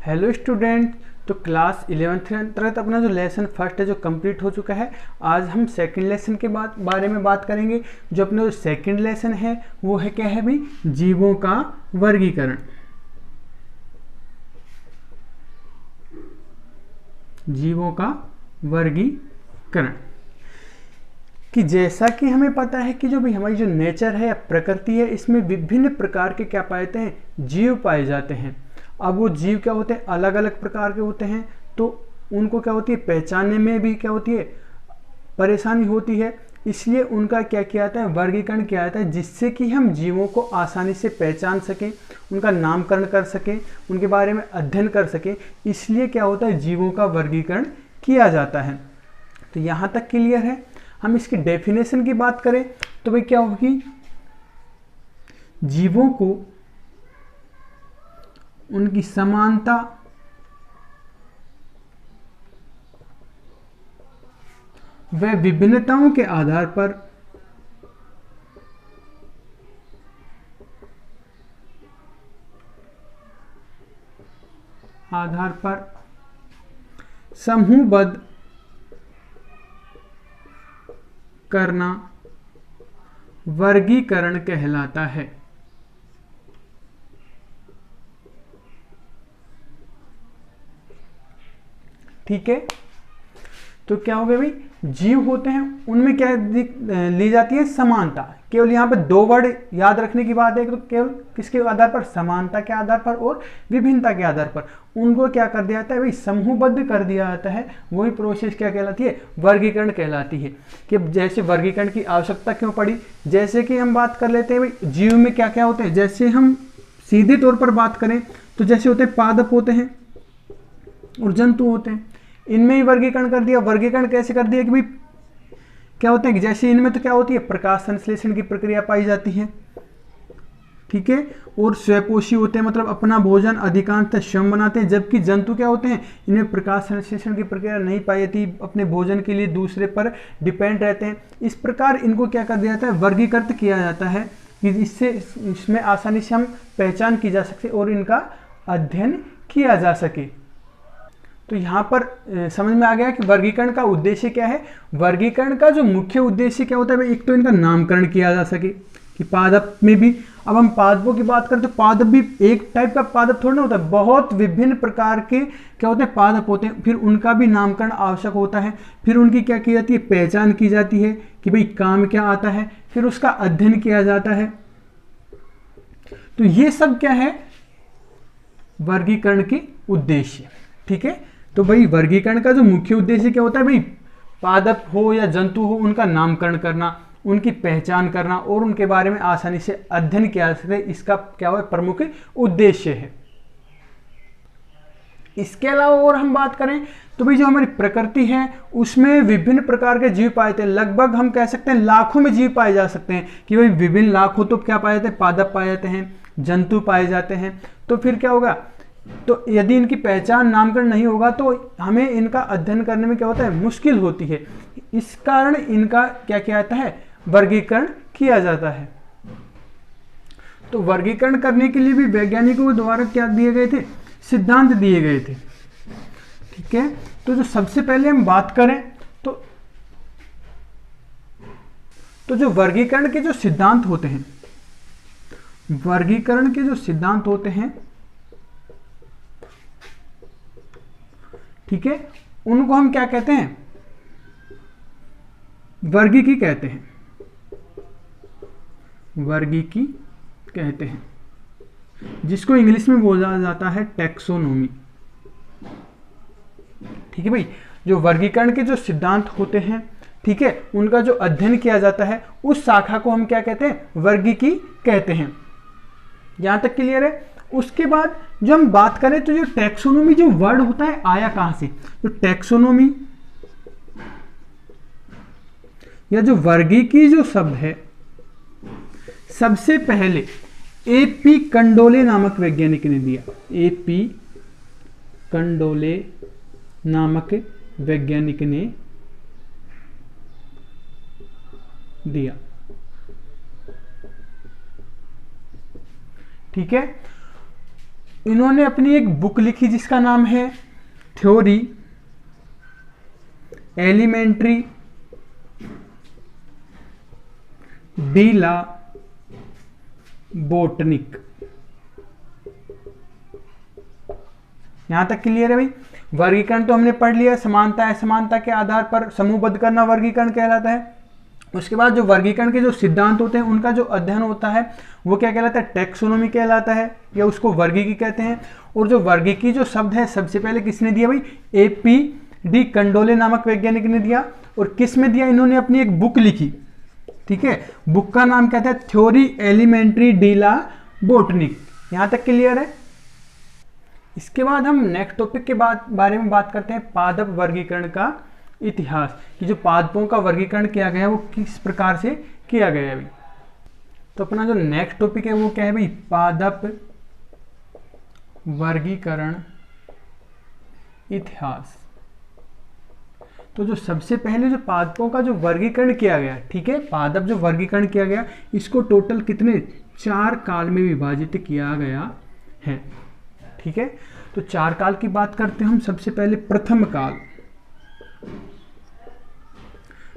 Hello student. तो class 11th के अंतर्गत अपना जो लेसन फर्स्ट है जो कंप्लीट हो चुका है। आज हम सेकंड लेसन के बारे में बात करेंगे। जो अपना जो सेकंड लेसन है वो है क्या है भाई, जीवों का वर्गीकरण। जीवों का वर्गीकरण कि जैसा कि हमें पता है कि जो भी हमारी जो नेचर है या प्रकृति है, इसमें विभिन्न प्रकार के क्या पाए जाते हैं, जीव पाए जाते हैं। अब वो जीव क्या होते हैं, अलग अलग प्रकार के होते हैं, तो उनको क्या होती है, पहचानने में भी क्या होती है, परेशानी होती है। इसलिए उनका क्या किया जाता है, वर्गीकरण किया जाता है, जिससे कि हम जीवों को आसानी से पहचान सकें, उनका नामकरण कर सकें, उनके बारे में अध्ययन कर सकें। इसलिए क्या होता है, जीवों का वर्गीकरण किया जाता है। तो यहाँ तक क्लियर है। हम इसकी डेफिनेशन की बात करें तो भाई क्या होगी, जीवों को उनकी समानता व विभिन्नताओं के आधार पर समूहबद्ध करना वर्गीकरण कहलाता है। ठीक है, तो क्या हो गया भाई, जीव होते हैं उनमें क्या ली जाती है, समानता। केवल यहाँ पे दो वर्ड याद रखने की बात है, तो केवल किसके आधार पर, समानता के आधार पर और विभिन्नता के आधार पर उनको क्या कर दिया जाता है भाई, समूहबद्ध कर दिया जाता है। वही प्रोसेस क्या कहलाती है, वर्गीकरण कहलाती है। कि जैसे वर्गीकरण की आवश्यकता क्यों पड़ी, जैसे कि हम बात कर लेते हैं भाई जीव में क्या क्या होते हैं। जैसे हम सीधे तौर पर बात करें तो जैसे होते हैं पादप होते हैं और जंतु होते हैं, इनमें ही वर्गीकरण कर दिया। वर्गीकरण कैसे कर दिया कि भाई क्या होते हैं कि जैसे इनमें तो क्या होती है, प्रकाश संश्लेषण की प्रक्रिया पाई जाती है। ठीक है, और स्वयपोषी होते हैं, मतलब अपना भोजन अधिकांशतः स्वयं बनाते हैं। जबकि जंतु क्या होते हैं, इनमें प्रकाश संश्लेषण की प्रक्रिया नहीं पाई जाती, अपने भोजन के लिए दूसरे पर डिपेंड रहते हैं। इस प्रकार इनको क्या कर दिया जाता है, वर्गीकृत किया जाता है कि इससे इसमें आसानी से हम पहचान की जा सके और इनका अध्ययन किया जा सके। तो यहाँ पर समझ में आ गया कि वर्गीकरण का उद्देश्य क्या है। वर्गीकरण का जो मुख्य उद्देश्य क्या होता है, एक तो इनका नामकरण किया जा सके कि पादप में भी, अब हम पादपों की बात करें तो पादप भी एक टाइप का पादप थोड़ा ना होता है, बहुत विभिन्न प्रकार के क्या होते हैं, पादप होते हैं। फिर उनका भी नामकरण आवश्यक होता है। फिर उनकी क्या की जाती है, पहचान की जाती है कि भाई काम क्या आता है, फिर उसका अध्ययन किया जाता है। तो ये सब क्या है, वर्गीकरण के उद्देश्य। ठीक है, तो भाई वर्गीकरण का जो मुख्य उद्देश्य क्या होता है भाई, पादप हो या जंतु हो उनका नामकरण करना, उनकी पहचान करना और उनके बारे में आसानी से अध्ययन किया जा सके, इसका क्या है, प्रमुख उद्देश्य है। इसके अलावा और हम बात करें तो भाई जो हमारी प्रकृति है उसमें विभिन्न प्रकार के जीव पाए जाते हैं। लगभग हम कह सकते हैं लाखों में जीव पाए जा सकते हैं कि भाई विभिन्न लाखों तो क्या पाए जाते हैं, पादप पाए जाते हैं, जंतु पाए जाते हैं। तो फिर क्या होगा, तो यदि इनकी पहचान नामकरण नहीं होगा तो हमें इनका अध्ययन करने में क्या होता है, मुश्किल होती है। इस कारण इनका क्या किया जाता है, वर्गीकरण किया जाता है। तो वर्गीकरण करने के लिए भी वैज्ञानिकों के द्वारा क्या दिए गए थे, सिद्धांत दिए गए थे। ठीक है, तो जो सबसे पहले हम बात करें तो जो वर्गीकरण के जो सिद्धांत होते हैं, वर्गीकरण के जो सिद्धांत होते हैं, ठीक है, उनको हम क्या कहते हैं, वर्गीकी कहते हैं। वर्गीकी कहते हैं, जिसको इंग्लिश में बोला जाता है टैक्सोनॉमी। ठीक है भाई, जो वर्गीकरण के जो सिद्धांत होते हैं, ठीक है, उनका जो अध्ययन किया जाता है उस शाखा को हम क्या कहते हैं, वर्गीकी कहते हैं। यहां तक क्लियर है। उसके बाद जो हम बात करें तो जो टैक्सोनॉमी जो वर्ड होता है आया कहां से, तो टैक्सोनॉमी या जो वर्गीकी जो शब्द है, सबसे पहले ए.पी. कंडोले नामक वैज्ञानिक ने दिया। ए.पी. कंडोले नामक वैज्ञानिक ने दिया। ठीक है, इन्होंने अपनी एक बुक लिखी जिसका नाम है थ्योरी एलिमेंट्री डी ला बोटनिक। यहां तक क्लियर है भाई। वर्गीकरण तो हमने पढ़ लिया, समानता असमानता के आधार पर समूहबद्ध करना वर्गीकरण कहलाता है। उसके बाद जो वर्गीकरण के जो सिद्धांत होते हैं उनका जो अध्ययन होता है वो क्या कहलाता है, टैक्सोनॉमी कहलाता है, या उसको वर्गीकी कहते हैं। और जो वर्गीकी जो शब्द है सबसे पहले किसने दिया भाई, AP कंडोले नामक वैज्ञानिक ने दिया। और किस में दिया, इन्होंने अपनी एक बुक लिखी, ठीक है, बुक का नाम क्या था, थ्योरी एलिमेंट्री डी ला बोटनिक। यहां तक क्लियर है। इसके बाद हम नेक्स्ट टॉपिक के बारे में बात करते हैं, पादप वर्गीकरण का इतिहास, कि जो पादपों का वर्गीकरण किया गया है वो किस प्रकार से किया गया है भाई। तो अपना जो नेक्स्ट टॉपिक है वो क्या है भाई, पादप वर्गीकरण इतिहास। तो जो सबसे पहले जो पादपों का जो वर्गीकरण किया गया, ठीक है, पादप जो वर्गीकरण किया गया इसको टोटल कितने 4 काल में विभाजित किया गया है, ठीक है। तो 4 काल की बात करते हैं हम। सबसे पहले प्रथम काल।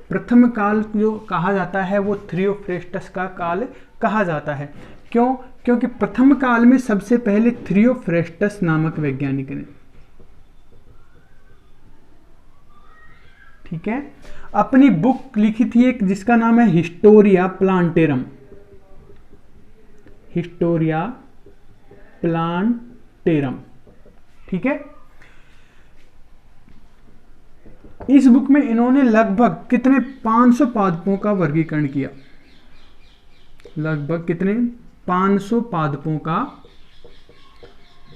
प्रथम काल जो कहा जाता है वो थ्रियोफ्रेस्टस का काल कहा जाता है। क्यों? क्योंकि प्रथम काल में सबसे पहले थ्रियोफ्रेस्टस नामक वैज्ञानिक ने, ठीक है, अपनी बुक लिखी थी एक जिसका नाम है हिस्टोरिया प्लांटेरम। हिस्टोरिया प्लांटेरम, ठीक है। इस बुक में इन्होंने लगभग कितने 500 पादपों का वर्गीकरण किया। लगभग कितने 500 पादपों का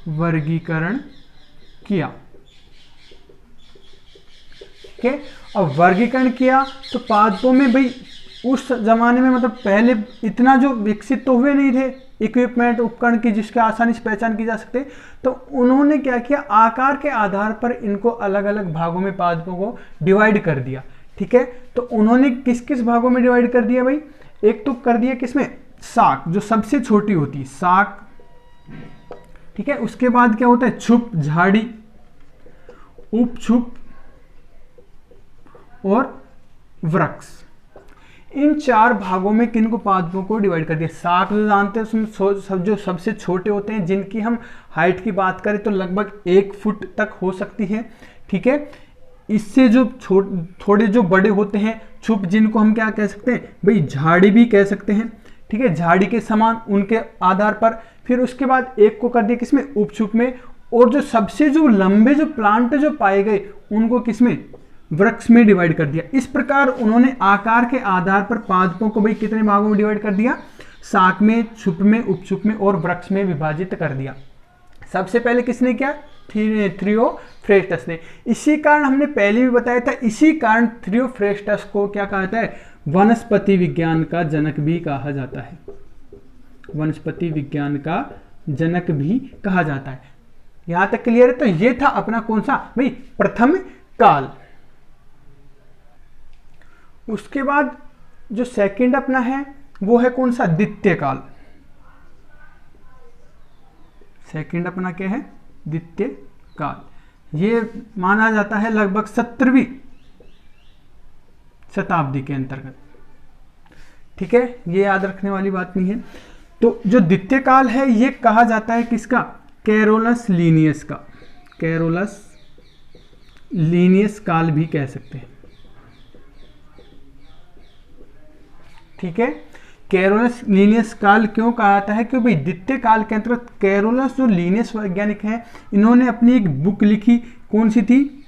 वर्गीकरण किया, ठीक है। अब वर्गीकरण किया तो पादपों में भाई उस जमाने में मतलब पहले इतना जो विकसित तो हुए नहीं थे इक्विपमेंट उपकरण की जिसके आसानी से पहचान की जा सकते, तो उन्होंने क्या किया, आकार के आधार पर इनको अलग अलग भागों में पादपों को डिवाइड कर दिया, ठीक है। तो उन्होंने किस किस भागों में डिवाइड कर दिया भाई, एक तो कर दिया किसमें, साक, जो सबसे छोटी होती है साक, ठीक है। उसके बाद क्या होता है, छुप, झाड़ी, उपछुप और वृक्ष। इन 4 भागों में किनको पादपों को डिवाइड कर दिया। साक जो जानते हैं उसमें जो सबसे छोटे होते हैं, जिनकी हम हाइट की बात करें तो लगभग 1 फुट तक हो सकती है, ठीक है। इससे जो थोड़े जो बड़े होते हैं छुप, जिनको हम क्या कह सकते हैं भाई, झाड़ी भी कह सकते हैं, ठीक है, झाड़ी के समान उनके आधार पर। फिर उसके बाद एक को कर दिया किसमें, उपछुप में। और जो सबसे जो लंबे जो प्लांट जो पाए गए उनको किसमें, वृक्ष में डिवाइड कर दिया। इस प्रकार उन्होंने आकार के आधार पर पादपों को भाई कितने भागों में डिवाइड कर दिया, साक में, छुप में, उपछुप में और वृक्ष में विभाजित कर दिया। सबसे पहले किसने किया, थ्रियोफ्रेस्टस ने। इसी कारण हमने पहले भी बताया था, इसी कारण थ्रियोफ्रेस्टस को क्या कहा जाता है, वनस्पति विज्ञान का जनक भी कहा जाता है। वनस्पति विज्ञान का जनक भी कहा जाता है। यहां तक क्लियर है। तो ये था अपना कौन सा भाई, प्रथम काल। उसके बाद जो सेकंड अपना है वो है कौन सा, द्वितीय काल। सेकंड अपना क्या है, द्वितीय काल। ये माना जाता है लगभग 17वीं शताब्दी के अंतर्गत, ठीक है, ये याद रखने वाली बात नहीं है। तो जो द्वितीय काल है ये कहा जाता है किसका, कैरोलस लीनियस का। कैरोलस लीनियस काल भी कह सकते हैं, ठीक है। कैरोलस लीनियस काल क्यों कहा जाता है, क्योंकि द्वितीय काल के अंतर्गत कैरोलस जो लीनियस वैज्ञानिक हैं इन्होंने अपनी एक बुक लिखी, कौन सी थी,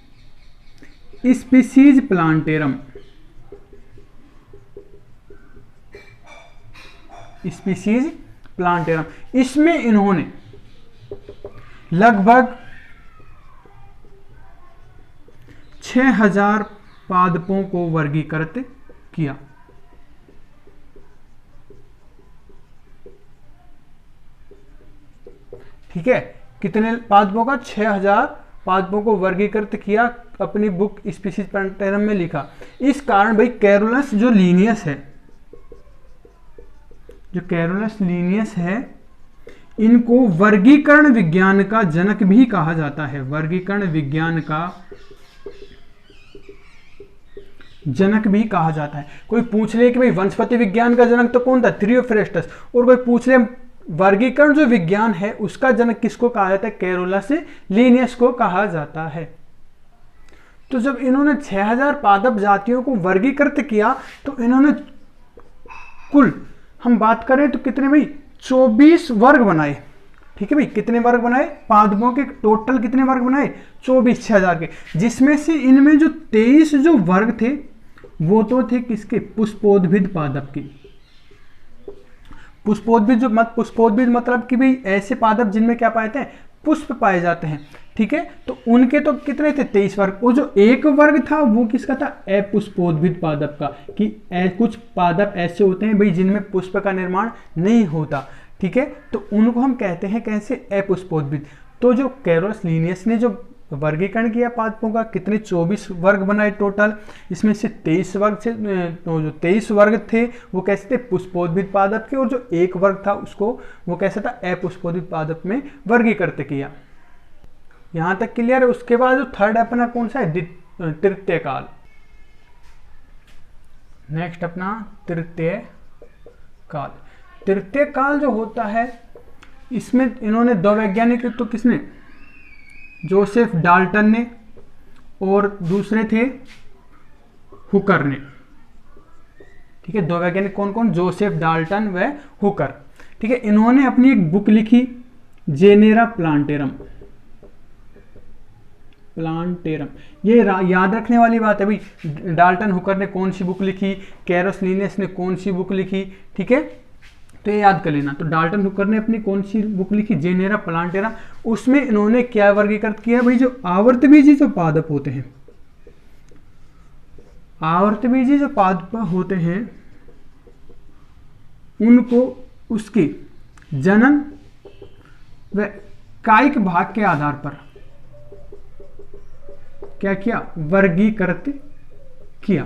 स्पीसीज प्लांटेरम। स्पीसीज प्लांटेरम, इसमें इन्होंने लगभग 6000 पादपों को वर्गीकृत किया। ठीक है, कितने पादपों का, 6000 पादपों को वर्गीकृत किया, अपनी बुक स्पीसीज प्लांटेरम में लिखा। इस कारण भाई कैरोलस जो लीनियस है, जो कैरोलस लीनियस है, इनको वर्गीकरण विज्ञान का जनक भी कहा जाता है। वर्गीकरण विज्ञान का जनक भी कहा जाता है। कोई पूछ ले कि भाई वनस्पति विज्ञान का जनक तो कौन था, थियोफ्रेस्टस, और कोई पूछ ले वर्गीकरण जो विज्ञान है उसका जनक किसको कहा जाता है, कैरोलस लिनियस को कहा जाता है। तो जब इन्होंने 6000 पादप जातियों को वर्गीकृत किया तो इन्होंने कुल हम बात करें तो कितने भाई 24 वर्ग बनाए। ठीक है भाई, कितने वर्ग बनाए, पादपों के टोटल कितने वर्ग बनाए, 24 6000 के, जिसमें से इनमें जो 23 जो वर्ग थे वो तो थे किसके, पुष्पोद्भिद पादप के। पुष्पोद्भिद मतलब कि भाई ऐसे पादप जिनमें क्या पाए थे, पुष्प पाए जाते हैं। ठीक है, तो उनके तो कितने थे 23 वर्ग। वो जो एक वर्ग था वो किसका था, अपुष्पोद्भिद पादप का, कि कुछ पादप ऐसे होते हैं भाई जिनमें पुष्प का निर्माण नहीं होता। ठीक है, तो उनको हम कहते हैं कैसे, अपुष्पोद्भिद। तो जो कैरोलस लिनियस ने जो वर्गीकरण किया पादपों का, कितने 24 वर्ग बनाए टोटल, इसमें से 23 वर्ग से तो जो 23 वर्ग थे वो कैसे थे, पुष्पोद्भिद पादप के, और जो एक वर्ग था उसको वो कैसे था, अपुष्पोद्भिद पादप में वर्गीकृत किया। यहां तक क्लियर है। उसके बाद जो थर्ड अपना कौन सा है, तृतीय काल। नेक्स्ट अपना तृतीय काल। तृतीय काल जो होता है इसमें इन्होंने दो वैज्ञानिक, तो किसने, जोसेफ डाल्टन ने और दूसरे थे हुकर ने। ठीक है, दो वैज्ञानिक कौन कौन, जोसेफ डाल्टन व हुकर। ठीक है, इन्होंने अपनी एक बुक लिखी जेनेरा प्लांटेरम। ये याद रखने वाली बात है भाई, डाल्टन हुकर ने कौन सी बुक लिखी, कैरोलस लिनियस ने कौन सी बुक लिखी। ठीक है, तो ये याद कर लेना। तो डाल्टन हुकर ने अपनी कौन सी बुक लिखी, जेनेरा प्लांटेरम। उसमें इन्होंने क्या वर्गीकृत किया भाई, जो आवर्तबीजी जो पादप होते हैं, आवर्तबीजी जो पादप होते हैं उनको उसके जनन व कायिक भाग के आधार पर क्या किया, वर्गीकृत किया।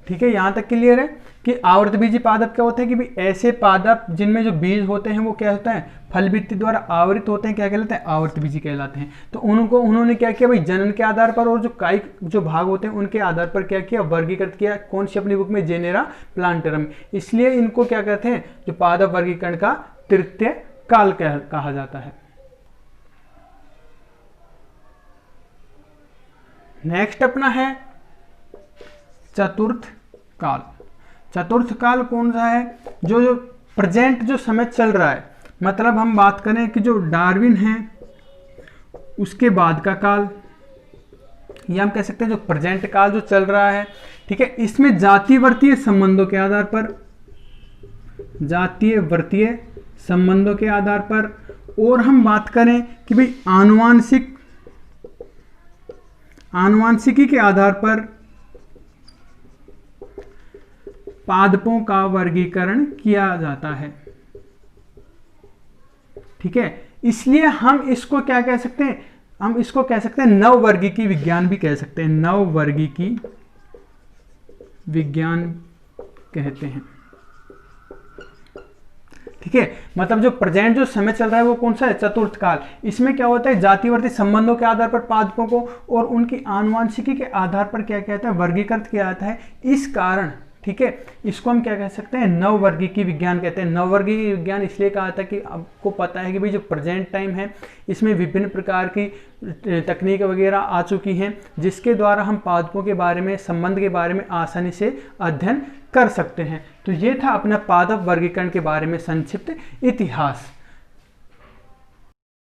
ठीक है, यहां तक क्लियर है कि आवर्तबीजी पादप क्या होते हैं, कि भाई ऐसे पादप जिनमें जो बीज होते हैं वो क्या होता है, फल भित्ति द्वारा आवृत होते हैं, क्या कहलाते हैं, आवर्तबीजी कहलाते हैं। तो उन्होंने क्या किया भाई, जनन के आधार पर और जो कायिक जो भाग होते हैं उनके आधार पर क्या किया, वर्गीकृत किया। कौन सी अपनी बुक में, जेनेरा प्लांटेरम। इसलिए इनको क्या कहते हैं, जो पादप वर्गीकरण का तृतीय काल कहा जाता है। नेक्स्ट अपना है चतुर्थ काल। चतुर्थ काल कौन सा है, जो प्रेजेंट जो समय चल रहा है, मतलब हम बात करें कि जो डार्विन है उसके बाद का काल, या हम कह सकते हैं जो प्रेजेंट काल जो चल रहा है। ठीक है, इसमें जातीय वर्तीय संबंधों के आधार पर, जातीय वर्तीय संबंधों के आधार पर, और हम बात करें कि भाई आनुवांशिकी के आधार पर पादपों का वर्गीकरण किया जाता है। ठीक है, इसलिए हम इसको क्या कह सकते हैं, हम इसको कह सकते हैं नववर्गीकी विज्ञान भी कह सकते हैं, नववर्गीकी विज्ञान कहते हैं। ठीक है, मतलब जो प्रेजेंट जो समय चल रहा है वो कौन सा है, चतुर्थ काल। इसमें क्या होता है, जातिवर्ती संबंधों के आधार पर पादपों को और उनकी आनुवांशिकी के आधार पर क्या कहता है, वर्गीकृत किया जाता है। इस कारण ठीक है, इसको हम क्या कह सकते हैं, नववर्गीकी विज्ञान कहते हैं। नववर्गीकी विज्ञान इसलिए कहा था कि आपको पता है कि भाई जो प्रेजेंट टाइम है इसमें विभिन्न प्रकार की तकनीक वगैरह आ चुकी हैं, जिसके द्वारा हम पादपों के बारे में, संबंध के बारे में आसानी से अध्ययन कर सकते हैं। तो ये था अपना पादप वर्गीकरण के बारे में संक्षिप्त इतिहास।